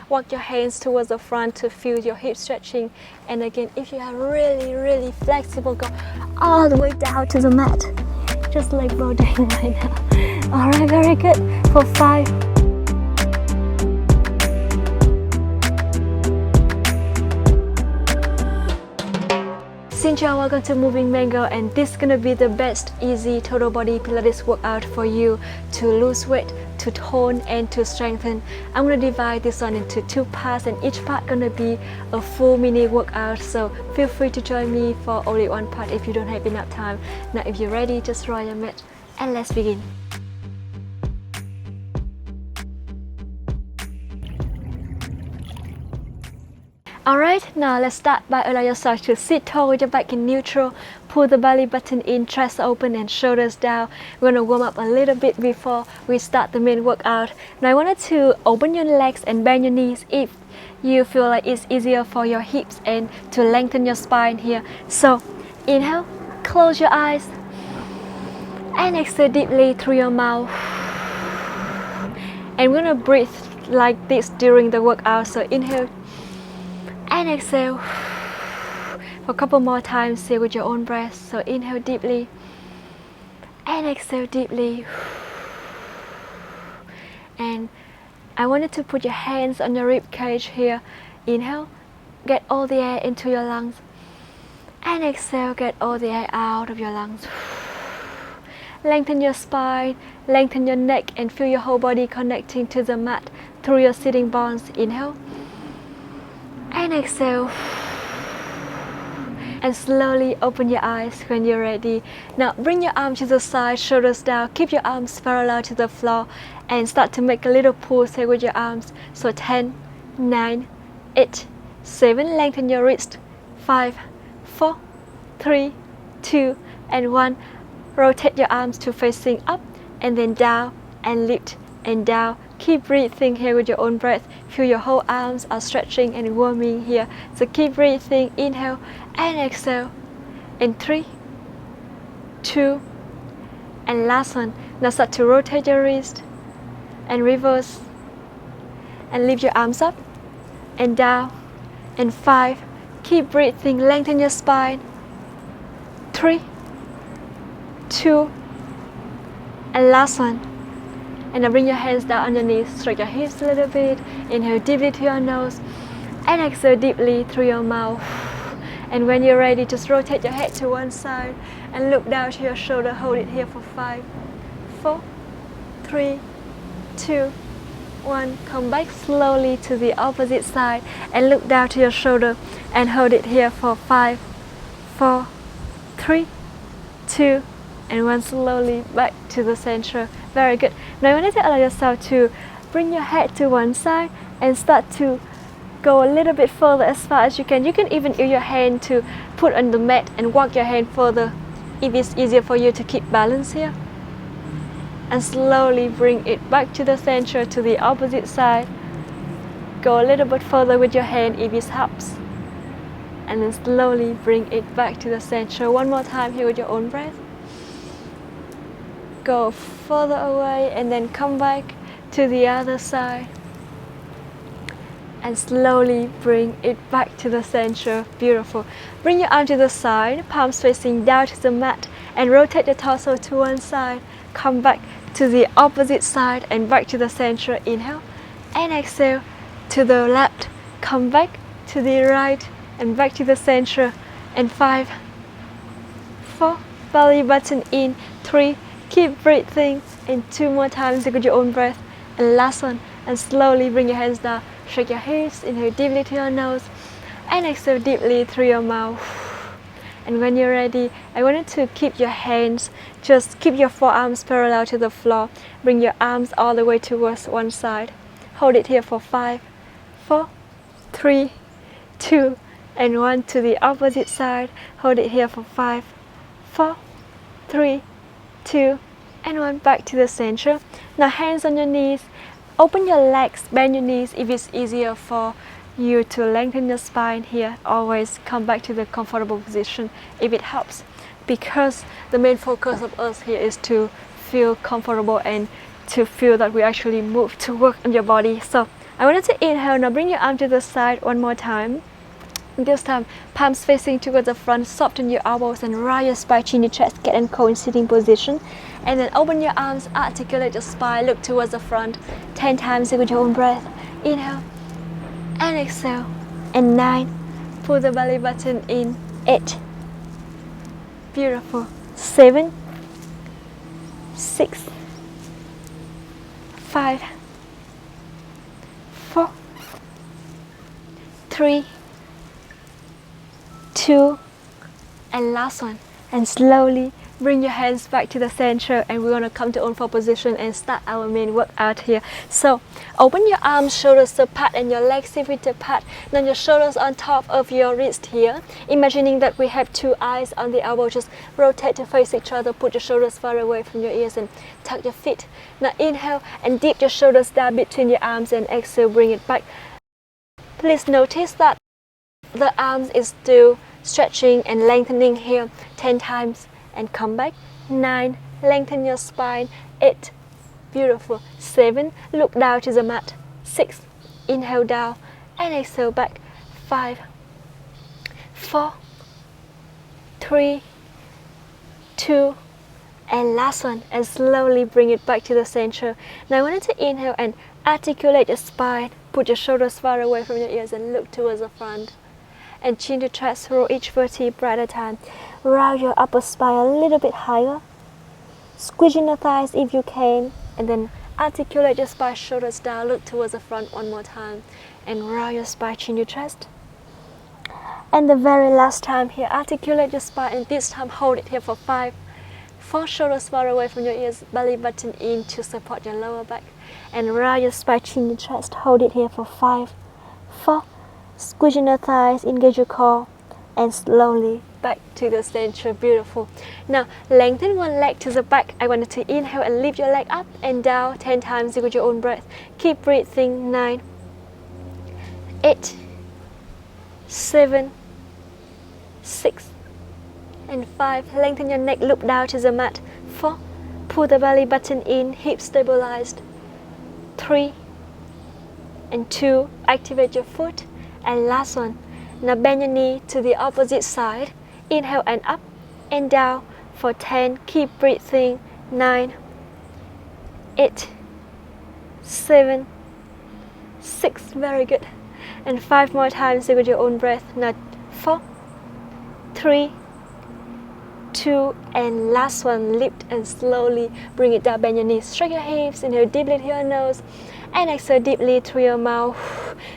walk your hands towards the front to feel your hips stretching. And again, if you are really flexible, go all the way down to the mat, just like we're doing right now. All right, very good. For 5. Xin chào, welcome to Moving Mango, and this is gonna be the best easy total body Pilates workout for you to lose weight, to tone and to strengthen. I'm gonna divide this one into 2 parts, and each part gonna be a full mini workout, so feel free to join me for only one part if you don't have enough time. Now if you're ready, just roll your mat and let's begin. Alright, now let's start by allow yourself to sit tall with your back in neutral. Pull the belly button in, chest open and shoulders down. We're gonna warm up a little bit before we start the main workout. Now I wanted to open your legs and bend your knees if you feel like it's easier for your hips and to lengthen your spine here. So inhale, close your eyes and exhale deeply through your mouth. And we're gonna breathe like this during the workout. So inhale and exhale for a couple more times here with your own breath. So inhale deeply and exhale deeply. And I wanted to put your hands on your rib cage here. Inhale, get all the air into your lungs, and exhale, get all the air out of your lungs. Lengthen your spine, lengthen your neck, and feel your whole body connecting to the mat through your sitting bones. Inhale and exhale, and slowly open your eyes when you're ready. Now bring your arms to the side, shoulders down, keep your arms parallel to the floor and start to make a little pulse here with your arms. So 10, 9, 8, 7, lengthen your wrist, 5, 4, 3, 2 and 1. Rotate your arms to facing up and then down and lift and down. Keep breathing here with your own breath. Feel your whole arms are stretching and warming here. So keep breathing. Inhale and exhale. In 3, 2, and last one. Now start to rotate your wrist and reverse and lift your arms up and down. And 5. Keep breathing. Lengthen your spine. 3, 2, and last one. And now bring your hands down on your knees, stretch your hips a little bit. Inhale deeply through your nose and exhale deeply through your mouth. And when you're ready, just rotate your head to one side and look down to your shoulder. Hold it here for 5, 4, 3, 2, 1. Come back slowly to the opposite side and look down to your shoulder and hold it here for 5, 4, 3, 2, and 1. Slowly back to the center. Very good. Now I want you to allow yourself to bring your head to one side and start to go a little bit further as far as you can. You can even use your hand to put on the mat and walk your hand further if it's easier for you to keep balance here. And slowly bring it back to the center, to the opposite side. Go a little bit further with your hand if it helps. And then slowly bring it back to the center. One more time here with your own breath. Go further away and then come back to the other side and slowly bring it back to the center. Beautiful. Bring your arm to the side, palms facing down to the mat, and rotate your torso to one side. Come back to the opposite side and back to the center. Inhale and exhale to the left. Come back to the right and back to the center. And 5, 4, belly button in. 3, keep breathing. And 2 more times with your own breath. And last one. And slowly bring your hands down. Shake your hips. Inhale deeply through your nose. And exhale deeply through your mouth. And when you're ready, I want you to keep your hands, just keep your forearms parallel to the floor. Bring your arms all the way towards one side. Hold it here for 5, 4, 3, 2, and 1. To the opposite side. Hold it here for 5, 4, 3, 2, and 1. Back to the center. Now hands on your knees. Open your legs, bend your knees if it's easier for you to lengthen your spine here. Always come back to the comfortable position if it helps, because the main focus of us here is to feel comfortable and to feel that we actually move to work on your body. So I want you to inhale. Now bring your arm to the side one more time. This time, palms facing towards the front, soften your elbows and round your spine, chin your chest, get ankle in sitting position. And then open your arms, articulate your spine, look towards the front. 10 times with your own breath. Inhale and exhale. And 9. Pull the belly button in. 8. Beautiful. 7. 6. 5. 4. 3. 2, and last one. And slowly bring your hands back to the center, and we're gonna come to all-four position and start our main workout here. So open your arms, shoulders apart, and your legs hip-width apart. Now your shoulders on top of your wrist here. Imagining that we have 2 eyes on the elbow. Just rotate to face each other. Put your shoulders far away from your ears and tuck your feet. Now inhale and dip your shoulders down between your arms, and exhale, bring it back. Please notice that the arms is still stretching and lengthening here. 10 times and come back. 9. Lengthen your spine. 8. Beautiful. 7. Look down to the mat. 6. Inhale down and exhale back. 5. 4. 3. 2. And last one. And slowly bring it back to the center. Now I want you to inhale and articulate your spine. Put your shoulders far away from your ears and look towards the front. And chin to chest, roll each vertebra at a time. Round your upper spine a little bit higher. Squeezing the thighs if you can. And then articulate your spine, shoulders down, look towards the front one more time. And round your spine, chin to chest. And the very last time here, articulate your spine, and this time hold it here for 5. 4, shoulders far away from your ears, belly button in to support your lower back. And round your spine, chin to chest, hold it here for 5. 4. Squeezing the thighs, engage your core, and slowly back to the center. Beautiful. Now lengthen one leg to the back. I want you to inhale and lift your leg up and down 10 times with your own breath. Keep breathing. 9. 8. 7. 6. And 5. Lengthen your neck, look down to the mat. 4. Pull the belly button in, hips stabilized. 3. And 2. Activate your foot. And last one. Now bend your knee to the opposite side. Inhale and up and down for 10. Keep breathing. 9. 8. 7. 6. Very good. And 5 more times with your own breath. Now 4. 3. 2. And last one. Lift and slowly bring it down. Bend your knees. Stretch your hips. Inhale deeply through your nose. And exhale deeply through your mouth.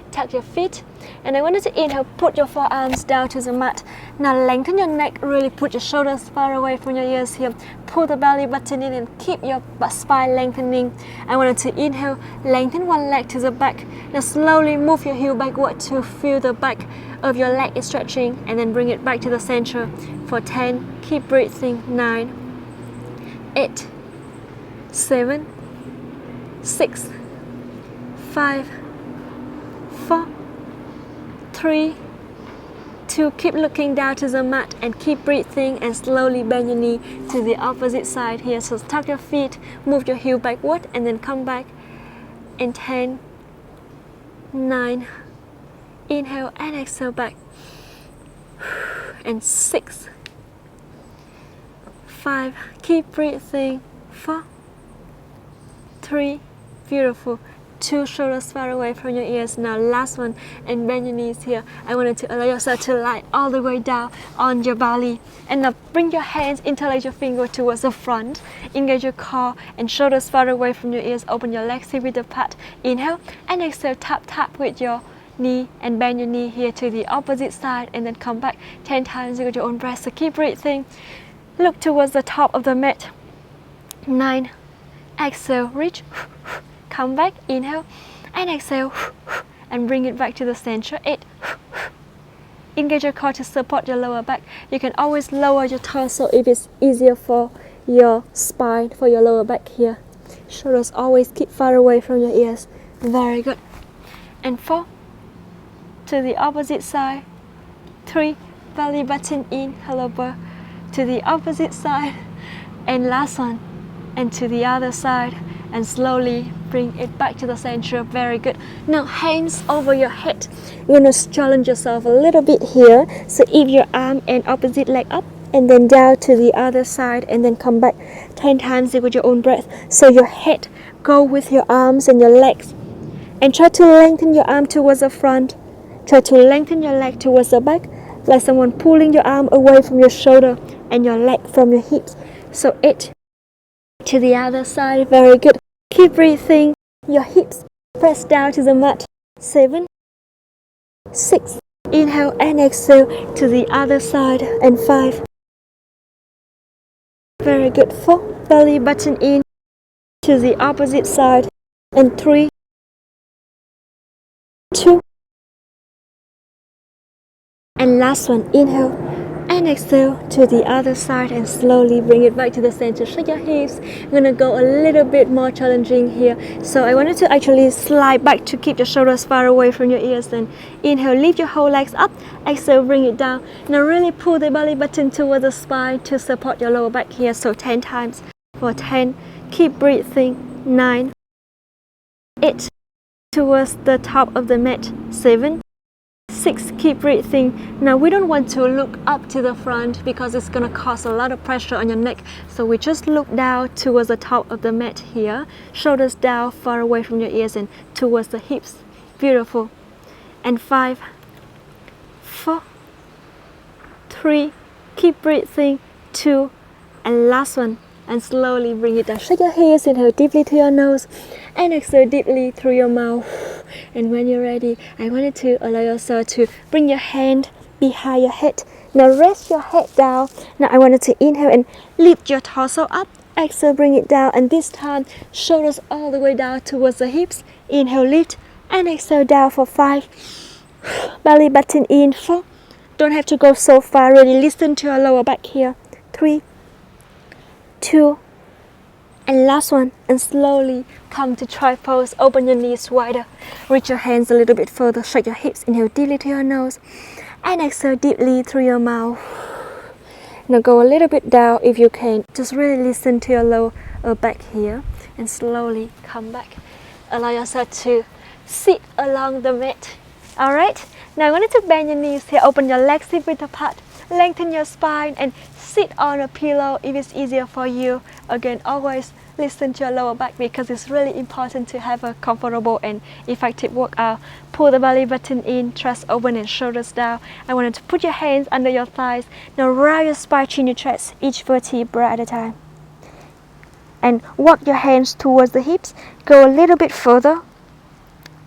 Tuck your feet. And I want you to inhale, put your forearms down to the mat. Now lengthen your neck, really put your shoulders far away from your ears here. Pull the belly button in and keep your spine lengthening. I want you to inhale, lengthen one leg to the back. Now slowly move your heel backward to feel the back of your leg is stretching, and then bring it back to the center for 10. Keep breathing. 9. 8. 7. 6. 5. 4. 3, 2, keep looking down to the mat and keep breathing, and slowly bend your knee to the opposite side here. So tuck your feet, move your heel backward, and then come back. In 10, 9, inhale and exhale back. And 6, 5, keep breathing. 4, 3, beautiful. 2, shoulders far away from your ears. Now last one, and bend your knees here. I want you to allow yourself to lie all the way down on your belly. And now bring your hands, interlace your finger towards the front. Engage your core and shoulders far away from your ears. Open your legs hip width apart. Inhale and exhale, tap with your knee, and bend your knee here to the opposite side, and then come back 10 times with your own breath. So keep breathing. Look towards the top of the mat. 9, exhale, reach. Come back, inhale and exhale, and bring it back to the center. 8. Engage your core to support your lower back. You can always lower your torso if it's easier for your spine, for your lower back here. Shoulders always keep far away from your ears. Very good. And 4, to the opposite side. 3, belly button in, lower to the opposite side. And last one, and to the other side. And slowly bring it back to the center. Very good. Now hands over your head. You're going to challenge yourself a little bit here. So if your arm and opposite leg up and then down to the other side and then come back 10 times with your own breath. So your head go with your arms and your legs, and try to lengthen your arm towards the front. Try to lengthen your leg towards the back, like someone pulling your arm away from your shoulder and your leg from your hips. So 8 to the other side. Very good. Keep breathing. Your hips press down to the mat. 7, 6. Inhale and exhale to the other side. And 5. Very good. 4. Belly button in to the opposite side. And 3, 2. And last one. Inhale and exhale to the other side and slowly bring it back to the center. Shake your hips. I'm gonna go a little bit more challenging here. So I wanted to actually slide back to keep your shoulders far away from your ears. Then inhale, lift your whole legs up. Exhale, bring it down. Now really pull the belly button towards the spine to support your lower back here. So 10 times. For 10. Keep breathing. 9, 8. Towards the top of the mat. 7, 6. Keep breathing. Now we don't want to look up to the front because it's going to cause a lot of pressure on your neck. So we just look down towards the top of the mat here. Shoulders down, far away from your ears and towards the hips. Beautiful. And 5, 4, 3. Keep breathing. 2. And last one. And slowly bring it down. Shake your hips. Inhale deeply through your nose and exhale deeply through your mouth. And when you're ready, I want you to allow yourself to bring your hand behind your head. Now rest your head down. Now I want you to inhale and lift your torso up. Exhale, bring it down. And this time, shoulders all the way down towards the hips. Inhale, lift. And exhale down for 5. Belly button in. 4. Don't have to go so far. Really listen to your lower back here. 3, 2. And last one, and slowly come to try pose. Open your knees wider. Reach your hands a little bit further. Shake your hips. Inhale deeply to your nose. And exhale deeply through your mouth. Now go a little bit down if you can. Just really listen to your lower back here. And slowly come back. Allow yourself to sit along the mat. Alright? Now I want you to bend your knees here. Open your legs hip width apart. Lengthen your spine and sit on a pillow if it's easier for you. Again, always listen to your lower back because it's really important to have a comfortable and effective workout. Pull the belly button in, chest open and shoulders down. I want you to put your hands under your thighs. Now round your spine, chin your chest, each vertebra at a time. And walk your hands towards the hips. Go a little bit further.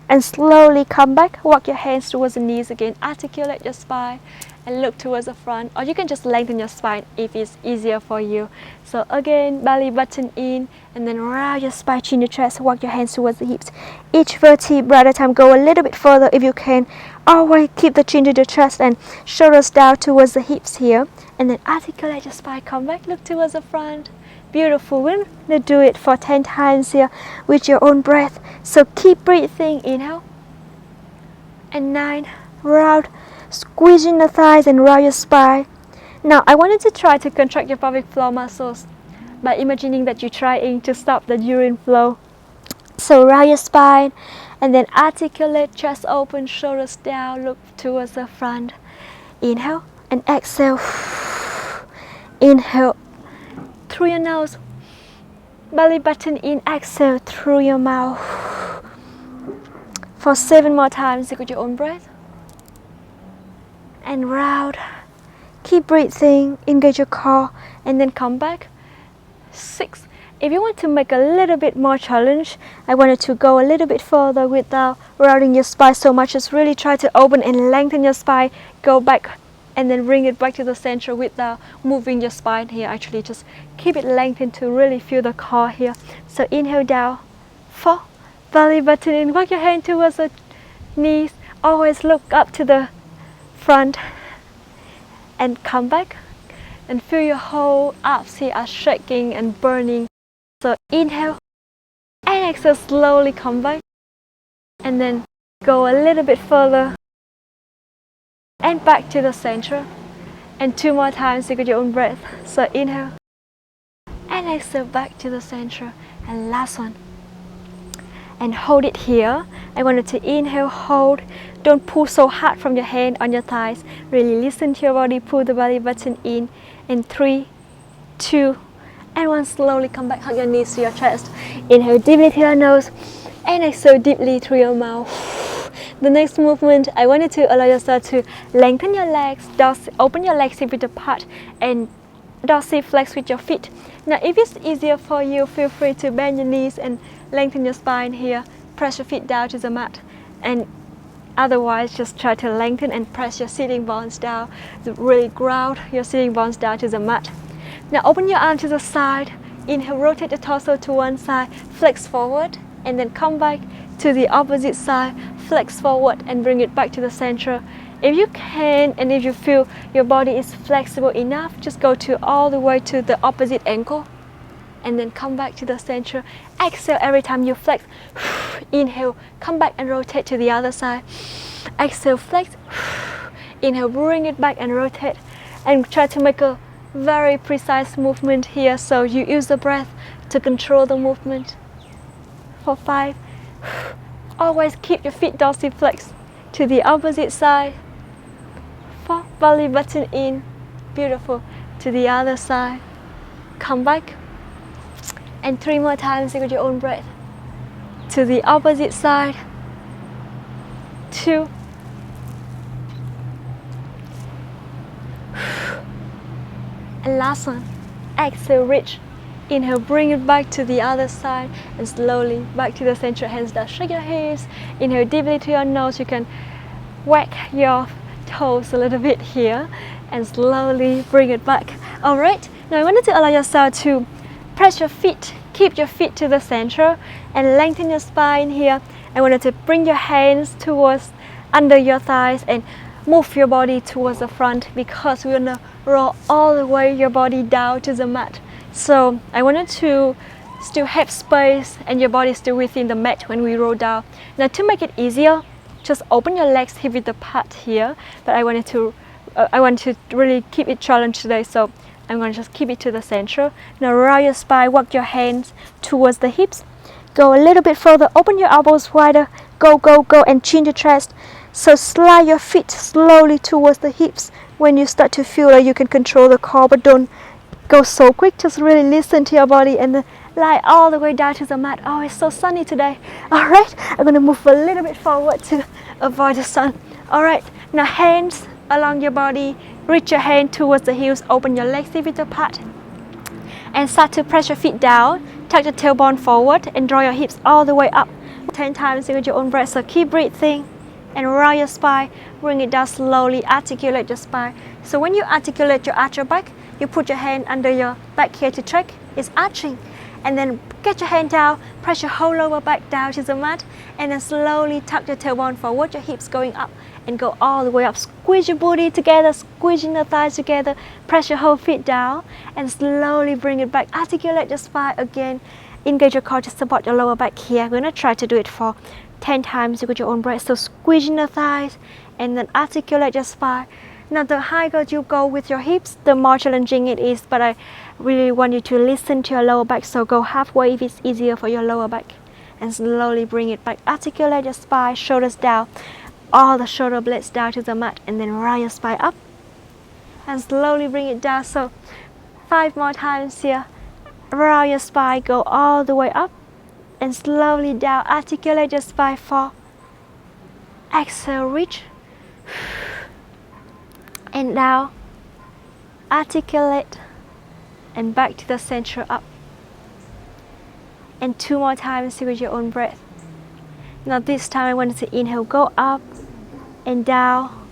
And slowly come back. Walk your hands towards the knees again. Articulate your spine and look towards the front, or you can just lengthen your spine if it's easier for you. So again, belly button in and then round your spine, chin your chest, walk your hands towards the hips. Each vertebra at a time. Go a little bit further if you can. Always keep the chin to the chest and shoulders down towards the hips here. And then articulate your spine, come back, look towards the front. Beautiful. We're going to do it for 10 times here with your own breath. So keep breathing. Inhale. And 9. Round. Squeezing the thighs and round your spine. Now I wanted to try to contract your pelvic floor muscles by imagining that you're trying to stop the urine flow. So round your spine and then articulate, chest open, shoulders down, look towards the front. Inhale and exhale. Inhale through your nose. Belly button in, exhale through your mouth. For 7 more times, take with your own breath. And round. Keep breathing, engage your core, and then come back. 6. If you want to make a little bit more challenge, I wanted to go a little bit further without rounding your spine so much. Just really try to open and lengthen your spine. Go back and then bring it back to the center without moving your spine here. Actually, just keep it lengthened to really feel the core here. So inhale down. 4. Belly button in. Walk your hand towards the knees. Always look up to the front and come back and feel your whole abs here are shaking and burning. So inhale and exhale, slowly come back and then go a little bit further and back to the center. And 2 more times, take your own breath. So inhale and exhale back to the center. And last one. and hold it here. I want you to inhale, hold. Don't pull so hard from your hand on your thighs. Really listen to your body, pull the belly button in. And 3, 2, and 1. Slowly come back, hug your knees to your chest. Inhale deeply through your nose and exhale deeply through your mouth. The next movement, I want you to allow yourself to lengthen your legs, open your legs hip width apart, and dorsal flex with your feet. Now if it's easier for you, feel free to bend your knees and lengthen your spine here. Press your feet down to the mat, and otherwise just try to lengthen and press your sitting bones down to really ground your sitting bones down to the mat. Now open your arm to the side. Inhale, rotate the torso to one side, flex forward, and then come back to the opposite side, flex forward and bring it back to the center. If you can, and if you feel your body is flexible enough, just go all the way to the opposite ankle and then come back to the center. Exhale every time you flex. Inhale, come back and rotate to the other side. Exhale, flex. Inhale, bring it back and rotate. And try to make a very precise movement here, so you use the breath to control the movement. For 5. Always keep your feet dorsal flex to the opposite side. 4. Belly button in. Beautiful. To the other side. Come back. And 3 more times with your own breath. To the opposite side. 2. And last one. Exhale, reach. Inhale, bring it back to the other side and slowly back to the center. Hands down, shake your hips. Inhale deeply to your nose. You can whack your toes a little bit here and slowly bring it back. Alright, now I wanted to allow yourself to press your feet, keep your feet to the center and lengthen your spine here. I wanted to bring your hands towards under your thighs and move your body towards the front, because we're gonna roll all the way your body down to the mat. So I wanted to still have space and your body still within the mat when we roll down. Now to make it easier, just open your legs hip width apart here. But I want to really keep it challenged today, so I'm going to just keep it to the center. Now round your spine, walk your hands towards the hips. Go a little bit further, open your elbows wider. Go, and chin your chest. So slide your feet slowly towards the hips. When you start to feel like you can control the core, but don't go so quick. Just really listen to your body and then lie all the way down to the mat. Oh, it's so sunny today. Alright, I'm going to move a little bit forward to avoid the sun. Alright, now hands along your body. Reach your hand towards the heels. Open your legs hip width apart. And start to press your feet down. Tuck the tailbone forward and draw your hips all the way up. 10 times with your own breath. So keep breathing and round your spine. Bring it down slowly. Articulate your spine. So when you articulate your arch your back, you put your hand under your back here to track. It's arching. And then get your hand down, press your whole lower back down to the mat, and then slowly tuck your tailbone forward, your hips going up and go all the way up. Squeeze your booty together, squeezing the thighs together, press your whole feet down and slowly bring it back. Articulate your spine again. Engage your core to support your lower back here. We're going to try to do it for 10 times with your own breath. So squeezing the thighs and then articulate your spine. Now the higher you go with your hips, the more challenging it is, but I really want you to listen to your lower back, so go halfway if it's easier for your lower back and slowly bring it back. Articulate your spine, shoulders down, all the shoulder blades down to the mat, and then round your spine up and slowly bring it down. So 5 more times here. Round your spine, go all the way up and slowly down. Articulate your spine. 4. Exhale, reach and down. Articulate and back to the center, up. And 2 more times with your own breath. Now this time I want you to inhale, go up and down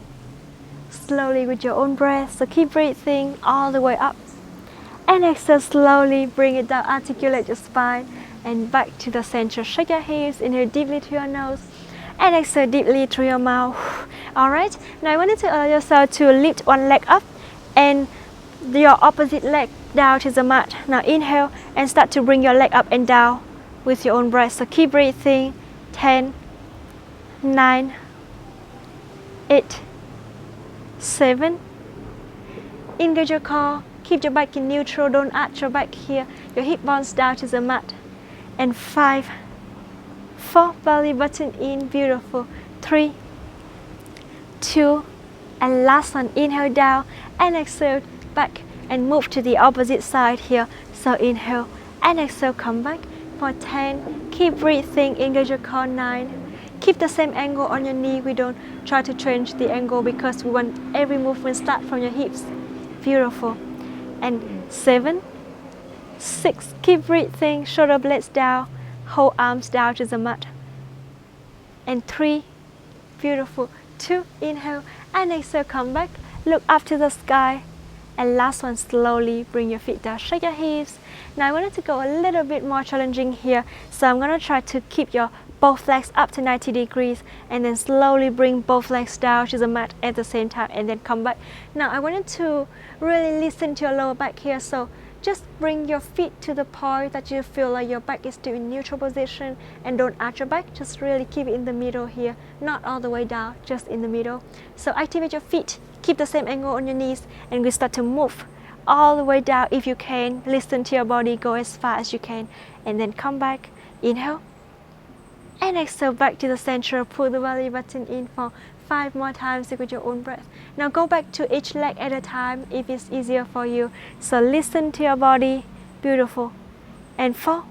slowly with your own breath. So keep breathing all the way up. And exhale, slowly bring it down. Articulate your spine and back to the center. Shake your hips, inhale deeply through your nose and exhale deeply through your mouth. Alright, now I want you to allow yourself to lift one leg up and your opposite leg down to the mat. Now inhale and start to bring your leg up and down with your own breath. So keep breathing. 10, 9, 8, 7. Engage your core. Keep your back in neutral. Don't arch your back here. Your hip bones down to the mat. And 5, 4, belly button in, beautiful. 3, 2, and last one, inhale down and exhale back and move to the opposite side here. So inhale and exhale, come back for 10. Keep breathing, engage your core. 9. Keep the same angle on your knee. We don't try to change the angle because we want every movement start from your hips. Beautiful. And 7, 6, keep breathing, shoulder blades down, hold arms down to the mat. And 3, beautiful. 2, inhale and exhale, come back, look up to the sky. And last one, slowly bring your feet down, shake your hips. Now I wanted to go a little bit more challenging here, so I'm gonna try to keep your both legs up to 90 degrees and then slowly bring both legs down to the mat at the same time and then come back. Now I wanted to really listen to your lower back here, so just bring your feet to the point that you feel like your back is still in neutral position and don't arch your back, just really keep it in the middle here, not all the way down, just in the middle. So activate your feet, keep the same angle on your knees, and we start to move all the way down if you can. Listen to your body, go as far as you can, and then come back, inhale, and exhale back to the center, pull the belly button in for 5 more times with your own breath. Now go back to each leg at a time if it's easier for you. So listen to your body, beautiful. And 4,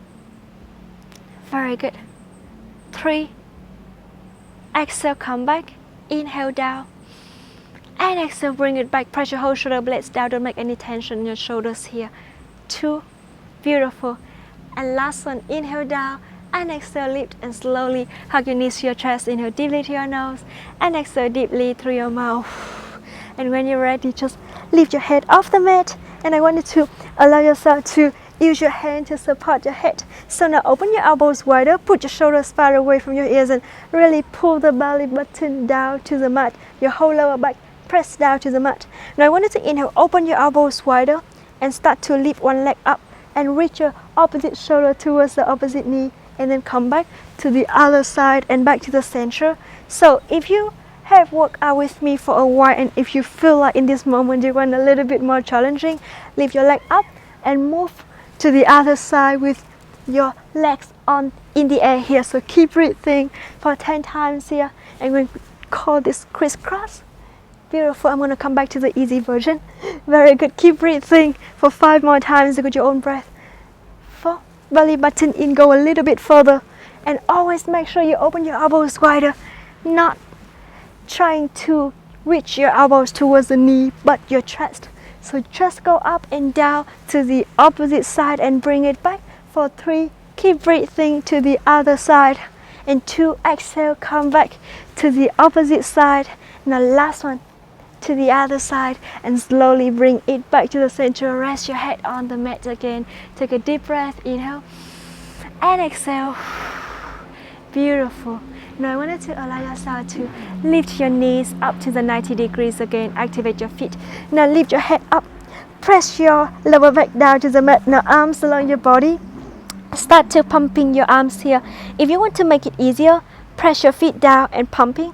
very good. 3, exhale, come back, inhale down, and exhale, bring it back, press your whole shoulder blades down, don't make any tension in your shoulders here. 2, beautiful. And last one, inhale down, and exhale, lift and slowly hug your knees to your chest. Inhale deeply to your nose and exhale deeply through your mouth. And when you're ready, just lift your head off the mat, and I want you to allow yourself to use your hand to support your head. So now open your elbows wider, put your shoulders far away from your ears, and really pull the belly button down to the mat. Your whole lower back press down to the mat. Now I want you to inhale, open your elbows wider and start to lift one leg up and reach your opposite shoulder towards the opposite knee, and then come back to the other side and back to the center. So if you have worked out with me for a while and if you feel like in this moment you want a little bit more challenging, lift your leg up and move to the other side with your legs on in the air here. So keep breathing for 10 times here, and we call this crisscross. Beautiful. I'm going to come back to the easy version. Very good. Keep breathing for 5 more times with your own breath. 4, belly button in, go a little bit further, and always make sure you open your elbows wider, not trying to reach your elbows towards the knee but your chest. So just go up and down to the opposite side and bring it back. For 3, keep breathing to the other side, and 2, exhale, come back to the opposite side. Now last one, to the other side, and slowly bring it back to the center. Rest your head on the mat again. Take a deep breath, inhale and exhale. Beautiful. Now I wanted to allow yourself to lift your knees up to the 90 degrees again. Activate your feet. Now lift your head up, press your lower back down to the mat. Now arms along your body, start to pumping your arms here. If you want to make it easier, press your feet down and pumping.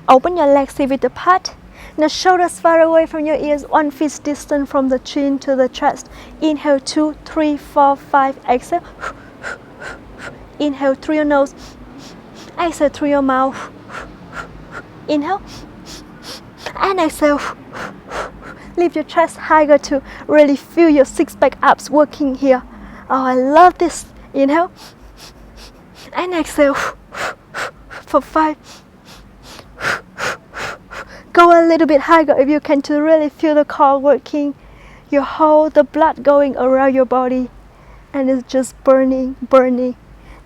Open your legs width apart. Now shoulders far away from your ears, 1 foot distance from the chin to the chest. Inhale 2, 3, 4, 5, exhale. Inhale through your nose, exhale through your mouth. Inhale and exhale. Lift your chest higher to really feel your 6-pack abs working here. Oh, I love this. Inhale and exhale for 5. Go a little bit higher if you can to really feel the core working. You hold the blood going around your body, and it's just burning, burning.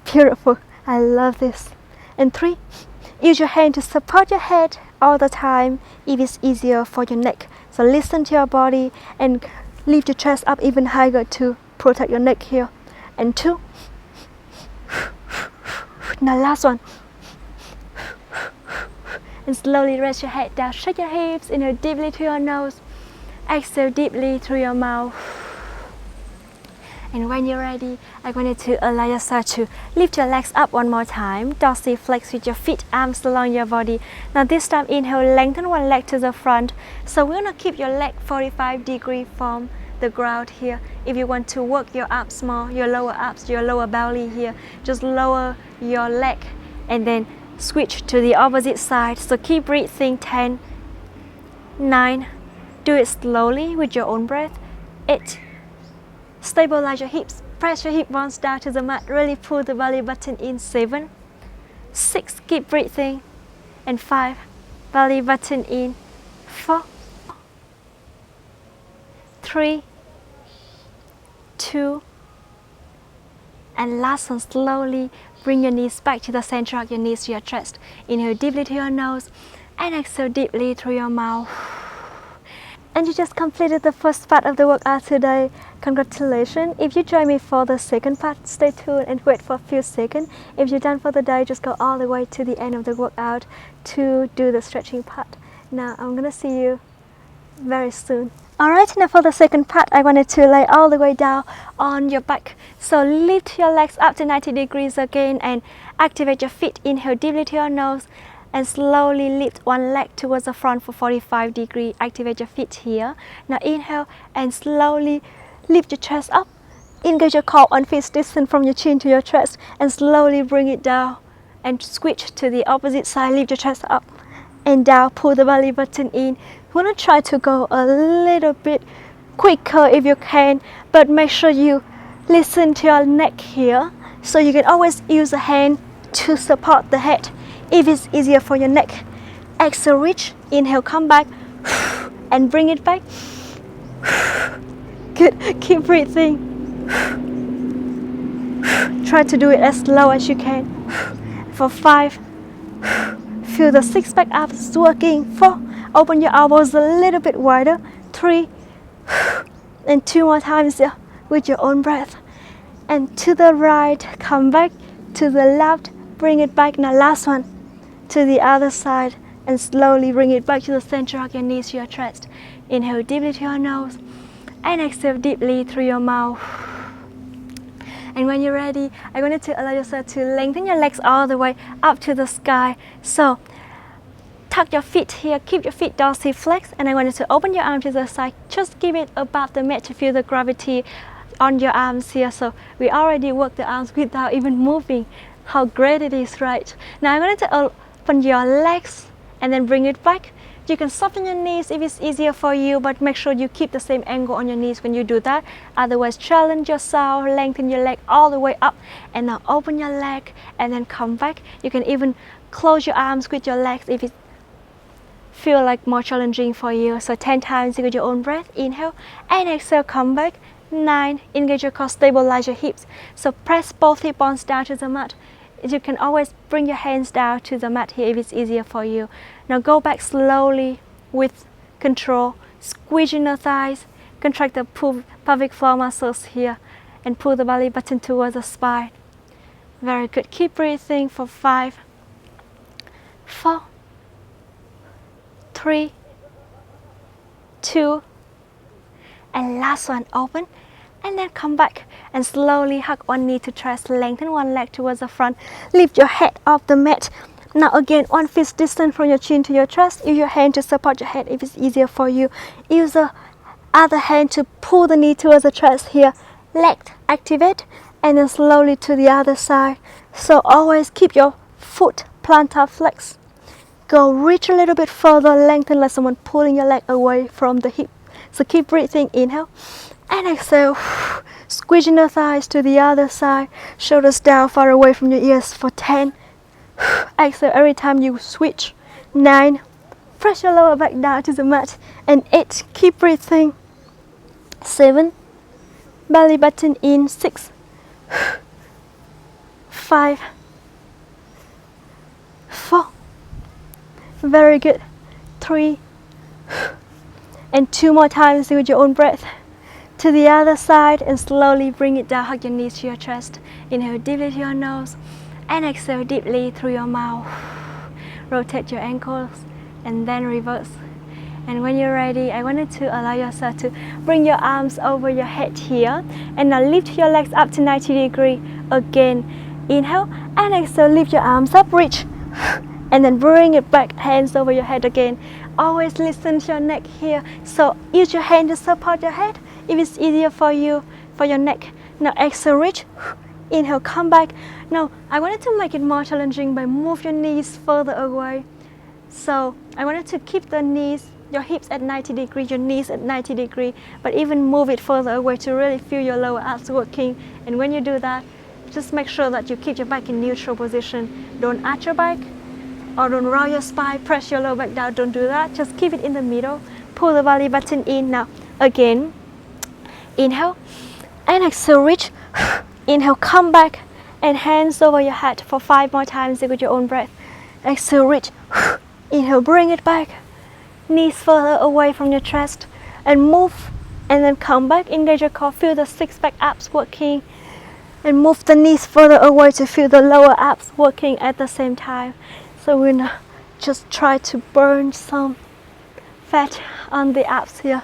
Beautiful. I love this. And 3, use your hand to support your head all the time if it's easier for your neck. So listen to your body and lift your chest up even higher to protect your neck here. And 2. Now last one. And slowly rest your head down, shake your hips, inhale deeply through your nose, exhale deeply through your mouth. And when you're ready, I wanted to allow yourself to lift your legs up one more time, dorsiflex with your feet, arms along your body. Now this time inhale, lengthen one leg to the front. So we're gonna keep your leg 45 degrees from the ground here. If you want to work your abs more, your lower abs, your lower belly here, just lower your leg and then switch to the opposite side. So keep breathing. 10, 9, do it slowly with your own breath. 8, stabilize your hips, press your hip bones down to the mat, really pull the belly button in. 7, 6, keep breathing, and 5, belly button in. 4, 3, 2, and last one, slowly bring your knees back to the center of your knees to your chest. Inhale deeply to your nose and exhale deeply through your mouth. And you just completed the first part of the workout today. Congratulations. If you join me for the second part, stay tuned and wait for a few seconds. If you're done for the day, just go all the way to the end of the workout to do the stretching part. Now I'm gonna see you very soon. Alright, now for the second part, I wanted to lay all the way down on your back. So lift your legs up to 90 degrees again and activate your feet. Inhale deeply to your nose and slowly lift one leg towards the front for 45 degrees. Activate your feet here. Now inhale and slowly lift your chest up. Engage your core 1 fist distance from your chin to your chest and slowly bring it down and switch to the opposite side. Lift your chest up and down, pull the belly button in. You want to try to go a little bit quicker if you can, but make sure you listen to your neck here. So you can always use a hand to support the head if it's easier for your neck. Exhale, reach, inhale, come back and bring it back. Good, keep breathing. Try to do it as slow as you can. For 5, feel the six-pack abs working. 4, open your elbows a little bit wider. 3, and 2 more times with your own breath. And to the right, come back. To the left, bring it back. Now last one, to the other side, and slowly bring it back to the center of your knees, your chest. Inhale deeply to your nose and exhale deeply through your mouth. And when you're ready, I want you to allow yourself to lengthen your legs all the way up to the sky. So tuck your feet here, keep your feet dorsal flex, and I want you to open your arms to the side. Just keep it above the mat to feel the gravity on your arms here. So we already worked the arms without even moving. How great it is, right? Now I'm going to open your legs and then bring it back. You can soften your knees if it's easier for you, but make sure you keep the same angle on your knees when you do that. Otherwise, challenge yourself, lengthen your leg all the way up, and now open your leg and then come back. You can even close your arms with your legs if it feels like more challenging for you. So 10 times with your own breath. Inhale and exhale, come back. 9, engage your core, stabilize your hips. So press both hip bones down to the mat. You can always bring your hands down to the mat here if it's easier for you. Now go back slowly with control. Squeeze your thighs, contract the pelvic floor muscles here, and pull the belly button towards the spine. Very good. Keep breathing for 5, 4, 3, 2, and last one, open. And then come back and slowly hug one knee to chest, lengthen one leg towards the front, lift your head off the mat. Now again, 1 fist distance from your chin to your chest. Use your hand to support your head if it's easier for you. Use the other hand to pull the knee towards the chest here. Leg activate and then slowly to the other side. So always keep your foot plantar flex. Go reach a little bit further, lengthen like someone pulling your leg away from the hip. So keep breathing, inhale. And exhale, squeezing the thighs to the other side, shoulders down far away from your ears for 10. Exhale every time you switch. 9, press your lower back down to the mat. And 8, keep breathing. 7, belly button in. 6, 5, 4, very good. 3, and 2 more times with your own breath. To the other side and slowly bring it down, hug your knees to your chest. Inhale deeply to your nose and exhale deeply through your mouth. Rotate your ankles and then reverse. And when you're ready, I wanted to allow yourself to bring your arms over your head here and now lift your legs up to 90 degrees again. Inhale and exhale, lift your arms up, reach and then bring it back, hands over your head again. Always listen to your neck here, so use your hand to support your head if it's easier for you, for your neck. Now exhale, reach Inhale, come back. Now, I wanted to make it more challenging by move your knees further away. So, I wanted to keep the knees, your hips at 90 degrees, your knees at 90 degrees, but even move it further away to really feel your lower abs working. And when you do that, just make sure that you keep your back in neutral position. Don't arch your back or don't roll your spine, press your lower back down. Don't do that. Just keep it in the middle. Pull the belly button in. Now, again, inhale and exhale, reach. Inhale, come back and hands over your head for 5 more times with your own breath. Exhale, reach. Inhale, bring it back. Knees further away from your chest and move, and then come back. Engage your core, feel the six-pack abs working, and move the knees further away to feel the lower abs working at the same time. So we're gonna just try to burn some fat on the abs here.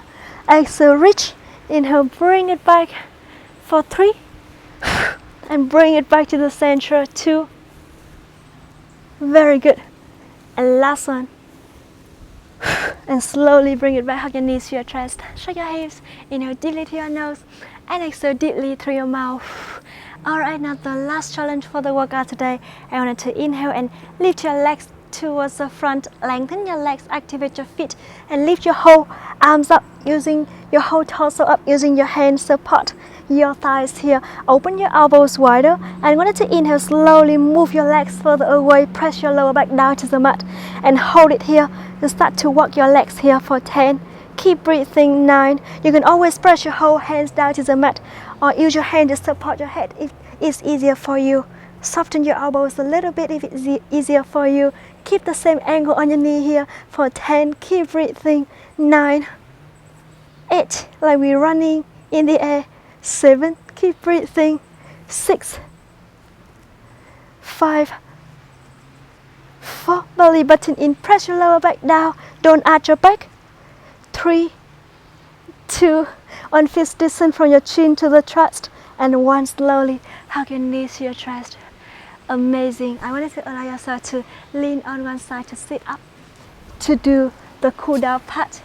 Exhale, reach. Inhale, bring it back for 3, and bring it back to the center. 2. Very good. And last one. And slowly bring it back. Hug your knees to your chest. Shake your hips. Inhale deeply to your nose and exhale deeply through your mouth. Alright, now the last challenge for the workout today. I wanted to inhale and lift your legs towards the front. Lengthen your legs, activate your feet, and lift your whole arms up, using your whole torso up, using your hands support your thighs here. Open your elbows wider, and I wanted to inhale, slowly move your legs further away, press your lower back down to the mat and hold it here, and start to walk your legs here for 10. Keep breathing. 9. You can always press your whole hands down to the mat or use your hand to support your head if it's easier for you. Soften your elbows a little bit if it's easier for you. Keep the same angle on your knee here for 10. Keep breathing. 9, 8, like we're running in the air. 7, keep breathing. 6, 5, 4, belly button in, press your lower back down, don't arch your back. 3, 2, on fist distance from your chin to the chest, and 1, slowly hug your knees to your chest. Amazing. I wanted to allow yourself to lean on one side to sit up to do the cool down part.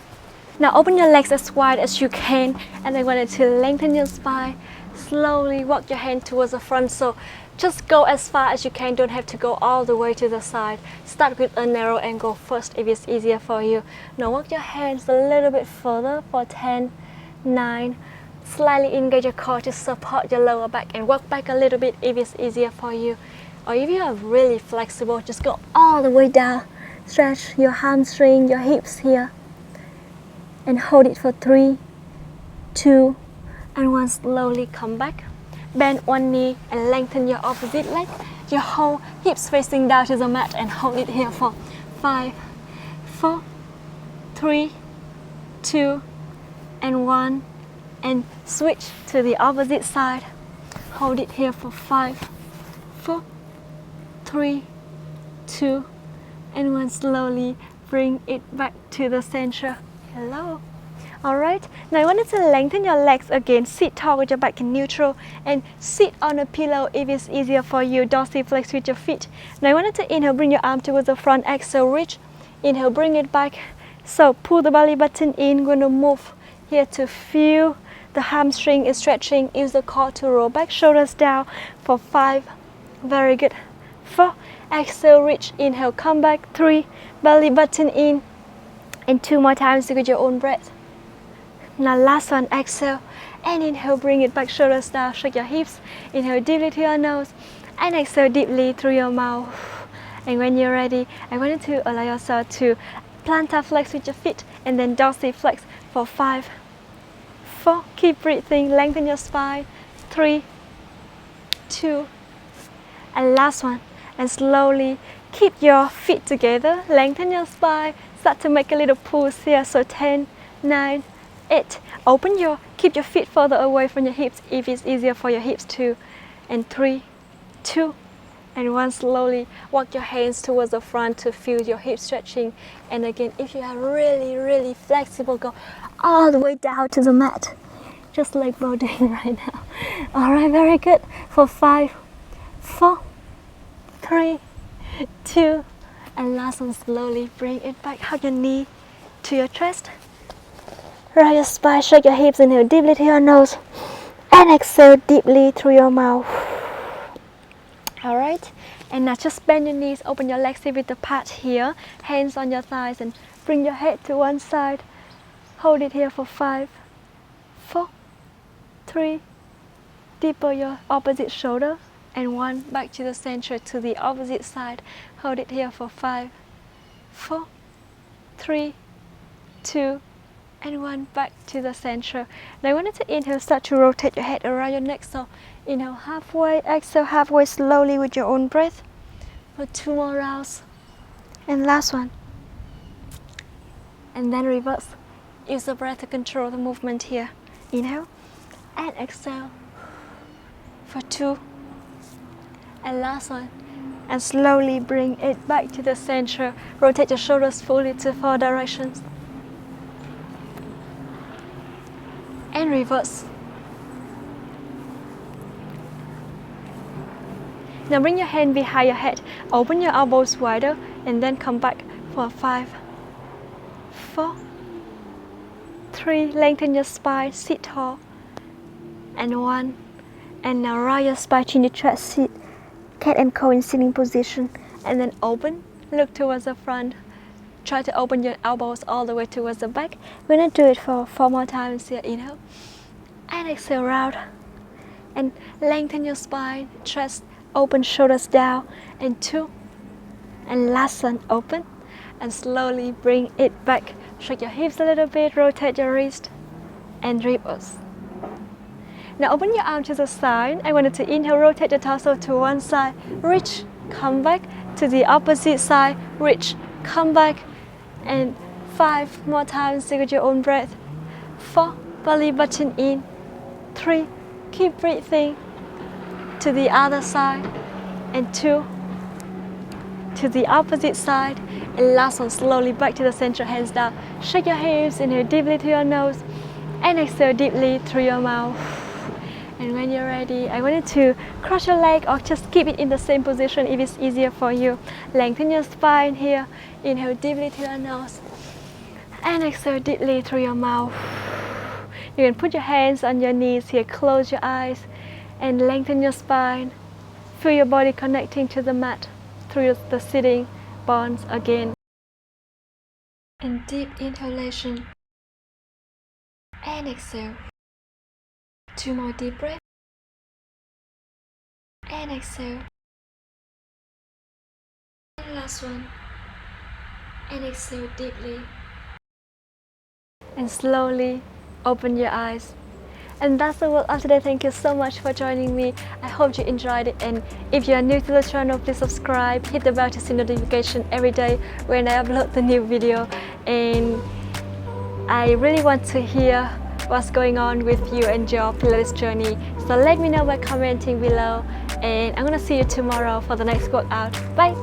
Now open your legs as wide as you can, and I wanted to lengthen your spine. Slowly walk your hand towards the front, so just go as far as you can, don't have to go all the way to the side. Start with a narrow angle first if it's easier for you. Now walk your hands a little bit further for 10, 9, slightly engage your core to support your lower back, and walk back a little bit if it's easier for you. Or if you are really flexible, just go all the way down. Stretch your hamstring, your hips here, and hold it for 3, 2, and 1. Slowly come back. Bend one knee and lengthen your opposite leg. Your whole hips facing down to the mat, and hold it here for 5, 4, 3, 2, and 1. And switch to the opposite side. Hold it here for 5, 4, 3, 2, and 1. Slowly bring it back to the center. Hello. Alright, now I wanted to lengthen your legs again. Sit tall with your back in neutral, and sit on a pillow if it's easier for you. Dorsiflex with your feet. Now I wanted to inhale, bring your arm towards the front. Exhale, reach. Inhale, bring it back. So pull the belly button in. Gonna move here to feel the hamstring is stretching. Use the core to roll back, shoulders down for 5. Very good. 4. Exhale, reach. Inhale, come back. 3. Belly button in. And 2 more times with your own breath. Now last one, exhale and inhale, bring it back, shoulders down, shake your hips. Inhale deeply to your nose and exhale deeply through your mouth. And when you're ready, I want you to allow yourself to plantar flex with your feet, and then dorsiflex for 5, 4, keep breathing, lengthen your spine. 3, 2, and last one. And slowly keep your feet together, lengthen your spine, start to make a little pulse here. So 10, 9, 8. Keep your feet further away from your hips if it's easier for your hips too. And 3, 2, and 1. Slowly walk your hands towards the front to feel your hips stretching. And again, if you are really flexible, go all the way down to the mat, just like we're doing right now. Alright, very good. For 5, 4, 3, 2, and last one. Slowly bring it back. Hug your knee to your chest. Roll your spine, shake your hips, inhale deeply to your nose, and exhale deeply through your mouth. Alright, and now just bend your knees, open your legs here with the pad here, hands on your thighs, and bring your head to one side. Hold it here for 5, 4, 3, deeper your opposite shoulder, and 1, back to the center to the opposite side. Hold it here for 5, 4, 3, 2, and 1, back to the center. Now I want you to inhale, start to rotate your head around your neck. So inhale halfway, exhale halfway slowly with your own breath for 2 more rounds. And last one. And then reverse. Use the breath to control the movement here. Inhale and exhale for 2. And last one. And slowly bring it back to the center. Rotate your shoulders fully to 4 directions. And reverse. Now bring your hand behind your head, open your elbows wider, and then come back for 5, 4, 3, lengthen your spine, sit tall, and 1, and now round your spine, chin to chest, sit, cat and cow in sitting position, and then open, look towards the front, try to open your elbows all the way towards the back. We're going to do it for 4 more times here. Inhale, and exhale round, and lengthen your spine, chest, open, shoulders down, and 2, and last one, open, and slowly bring it back. Shake your hips a little bit, rotate your wrist, and reverse. Now open your arm to the side. I want you to inhale, rotate the torso to one side, reach, come back to the opposite side, reach, come back, and 5 more times with your own breath. 4, belly button in. 3, keep breathing. To the other side, and 2, to the opposite side, and last one, slowly back to the center, hands down. Shake your hips, inhale deeply through your nose, and exhale deeply through your mouth. And when you're ready, I want you to cross your leg or just keep it in the same position if it's easier for you. Lengthen your spine here, inhale deeply through your nose, and exhale deeply through your mouth. You can put your hands on your knees here, close your eyes, and lengthen your spine. Feel your body connecting to the mat through the sitting bones again. And deep inhalation. And exhale. 2 more deep breaths. And exhale. And last one. And exhale deeply. And slowly open your eyes. And that's the work of today. Thank you so much for joining me. I hope you enjoyed it, and if you are new to the channel, please subscribe, hit the bell to see notification every day when I upload the new video. And I really want to hear what's going on with you and your Pilates journey, so let me know by commenting below, and I'm gonna see you tomorrow for the next workout. Bye!